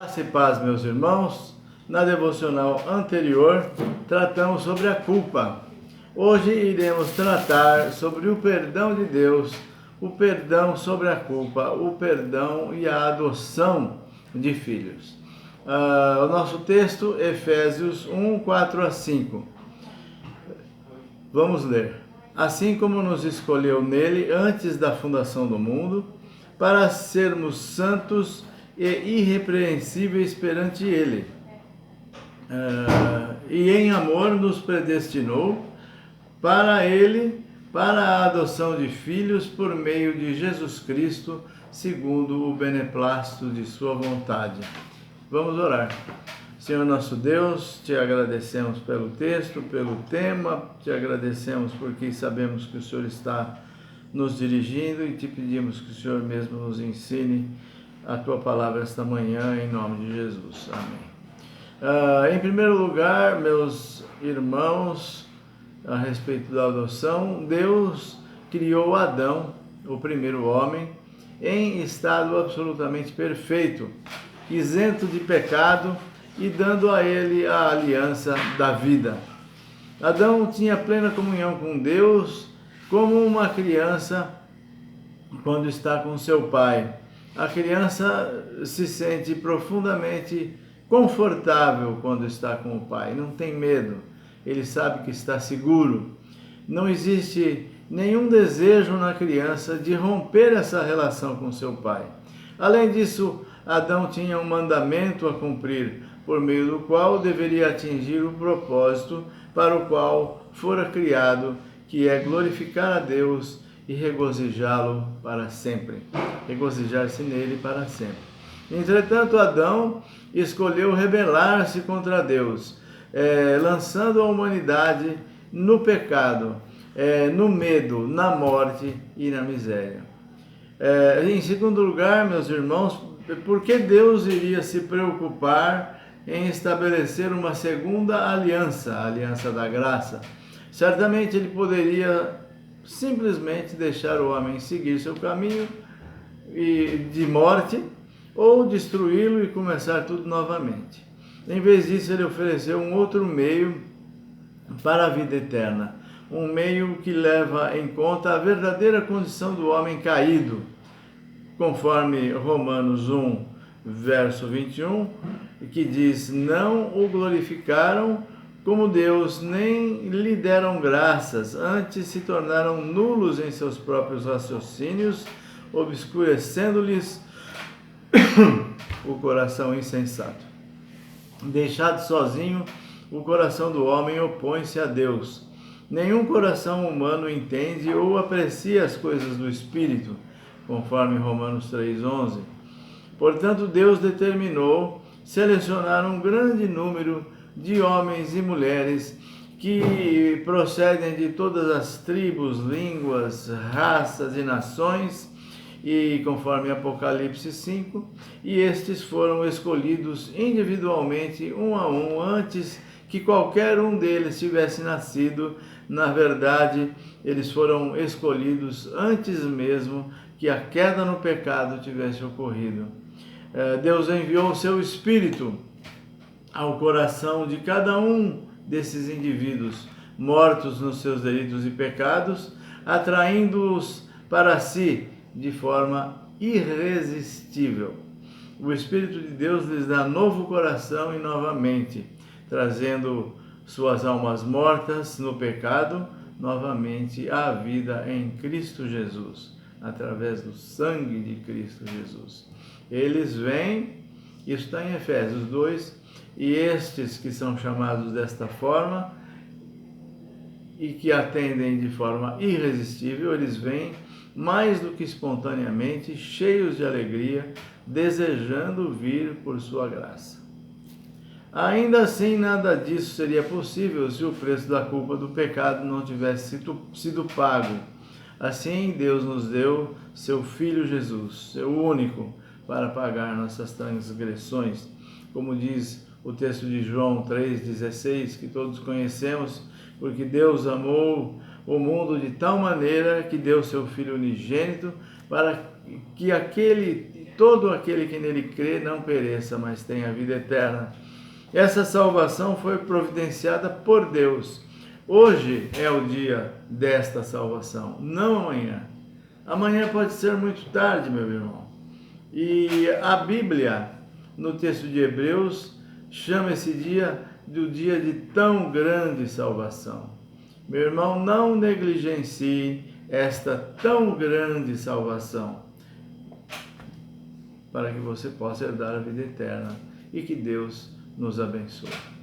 Graça e paz, meus irmãos. Na devocional anterior, tratamos sobre a culpa. Hoje iremos tratar sobre o perdão de Deus, o perdão sobre a culpa, o perdão e a adoção de filhos. O nosso texto, Efésios 1, 4 a 5. Vamos ler. Assim como nos escolheu nele antes da fundação do mundo, para sermos santos e irrepreensíveis perante ele. E em amor nos predestinou para ele, para a adoção de filhos por meio de Jesus Cristo, segundo o beneplácito de sua vontade. Vamos orar. Senhor nosso Deus, te agradecemos pelo texto, pelo tema, te agradecemos porque sabemos que o Senhor está nos dirigindo e te pedimos que o Senhor mesmo nos ensine a tua palavra esta manhã, em nome de Jesus. Amém. Em primeiro lugar, meus irmãos, a respeito da adoção, Deus criou Adão, o primeiro homem, em estado absolutamente perfeito, isento de pecado e dando a ele a aliança da vida. Adão tinha plena comunhão com Deus, como uma criança quando está com seu pai. A criança se sente profundamente confortável quando está com o pai, não tem medo, ele sabe que está seguro. Não existe nenhum desejo na criança de romper essa relação com seu pai. Além disso, Adão tinha um mandamento a cumprir, por meio do qual deveria atingir o propósito para o qual fora criado, que é glorificar a Deus e regozijá-lo para sempre. Regozijar-se nele para sempre. Entretanto, Adão escolheu rebelar-se contra Deus, lançando a humanidade no pecado, no medo, na morte e na miséria. Em segundo lugar, meus irmãos, por que Deus iria se preocupar em estabelecer uma segunda aliança, a aliança da graça? Certamente ele poderia simplesmente deixar o homem seguir seu caminho de morte ou destruí-lo e começar tudo novamente. Em vez disso, ele ofereceu um outro meio para a vida eterna, um meio que leva em conta a verdadeira condição do homem caído, conforme Romanos 1, verso 21, que diz: não o glorificaram como Deus, nem lhe deram graças, antes se tornaram nulos em seus próprios raciocínios, obscurecendo-lhes o coração insensato. Deixado sozinho, o coração do homem opõe-se a Deus. Nenhum coração humano entende ou aprecia as coisas do Espírito, conforme Romanos 3,11. Portanto, Deus determinou selecionar um grande número de homens e mulheres que procedem de todas as tribos, línguas, raças e nações, e conforme Apocalipse 5, e estes foram escolhidos individualmente, um a um, antes que qualquer um deles tivesse nascido. Na verdade, eles foram escolhidos antes mesmo que a queda no pecado tivesse ocorrido. Deus enviou o seu Espírito ao coração de cada um desses indivíduos mortos nos seus delitos e pecados, atraindo-os para si de forma irresistível. O Espírito de Deus lhes dá novo coração e nova mente, trazendo suas almas mortas no pecado novamente à vida em Cristo Jesus, através do sangue de Cristo Jesus. Eles vêm, isso está em Efésios 2, e estes que são chamados desta forma e que atendem de forma irresistível, eles vêm mais do que espontaneamente, cheios de alegria, desejando vir por sua graça. Ainda assim, nada disso seria possível se o preço da culpa do pecado não tivesse sido pago. Assim, Deus nos deu seu Filho Jesus, seu único, para pagar nossas transgressões. Como diz o texto de João 3,16, que todos conhecemos, porque Deus amou o mundo de tal maneira que deu seu Filho unigênito, para que aquele todo aquele que nele crê não pereça, mas tenha a vida eterna. Essa salvação foi providenciada por Deus. Hoje é o dia desta salvação, não amanhã. Amanhã pode ser muito tarde, meu irmão. E a Bíblia, no texto de Hebreus, chama esse dia do dia de tão grande salvação. Meu irmão, não negligencie esta tão grande salvação, para que você possa herdar a vida eterna e que Deus nos abençoe.